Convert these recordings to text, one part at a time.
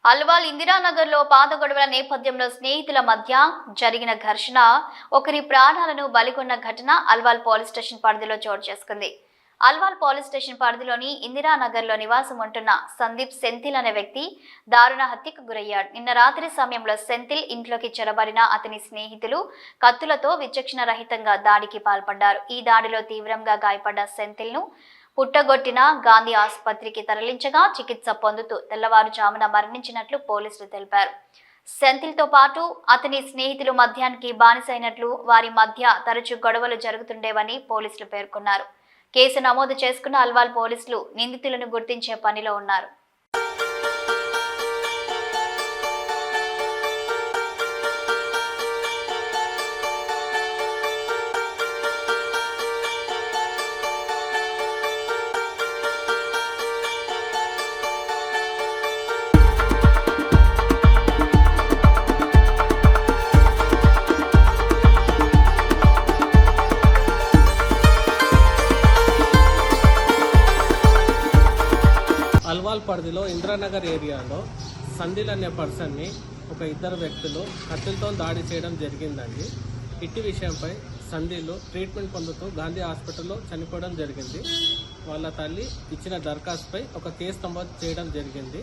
అల్వాల్ ఇందిరానగర్ లో పాత గొడవల నేపథ్యంలో స్నేహితుల మధ్య జరిగిన ఘర్షణ ఒకరి ప్రాణాలను బలికొన్న ఘటన అల్వాల్ పోలీస్ స్టేషన్ పరిధిలో చోటు చేసుకుంది. అల్వాల్ పోలీస్ స్టేషన్ పరిధిలోని ఇందిరానగర్ లో నివాసం ఉంటున్న సందీప్ సెంథిల్ అనే వ్యక్తి దారుణ హత్యకు గురయ్యాడు. నిన్న రాత్రి సమయంలో సెంథిల్ ఇంట్లోకి చొరబడిన అతని స్నేహితులు కత్తులతో విచక్షణ రహితంగా దాడికి పాల్పడ్డారు. ఈ దాడిలో తీవ్రంగా గాయపడ్డ సెంథిల్ ను పుట్టగొట్టిన గాంధీ ఆసుపత్రికి తరలించగా చికిత్స పొందుతూ తెల్లవారుజామున మరణించినట్లు పోలీసులు తెలిపారు. సెంథిల్ తో పాటు అతని స్నేహితులు మద్యానికి బానిసైనట్లు, వారి మధ్య తరచూ గొడవలు జరుగుతుండేవని పోలీసులు పేర్కొన్నారు. కేసు నమోదు చేసుకున్న అల్వాల్ పోలీసులు నిందితులను గుర్తించే పనిలో ఉన్నారు. అల్వాల్ పరిధిలో ఇందిరానగర్ ఏరియాలో సందిల్ అనే పర్సన్ని ఒక ఇద్దరు వ్యక్తులు కత్తులతో దాడి చేయడం జరిగిందండి. ఇట్టి విషయంపై సందిల్ ట్రీట్మెంట్ పొందుతూ గాంధీ హాస్పిటల్లో చనిపోవడం జరిగింది. వాళ్ళ తల్లి ఇచ్చిన దరఖాస్తుపై ఒక కేసు నమోదు చేయడం జరిగింది.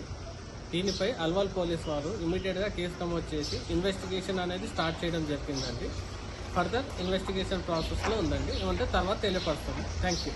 దీనిపై అల్వాల్ పోలీస్ వారు ఇమీడియట్గా కేసు నమోదు చేసి ఇన్వెస్టిగేషన్ అనేది స్టార్ట్ చేయడం జరిగిందండి. ఫర్దర్ ఇన్వెస్టిగేషన్ ప్రాసెస్లో ఉందండి. ఏమంటే తర్వాత తెలియపరుస్తాము. Thank you.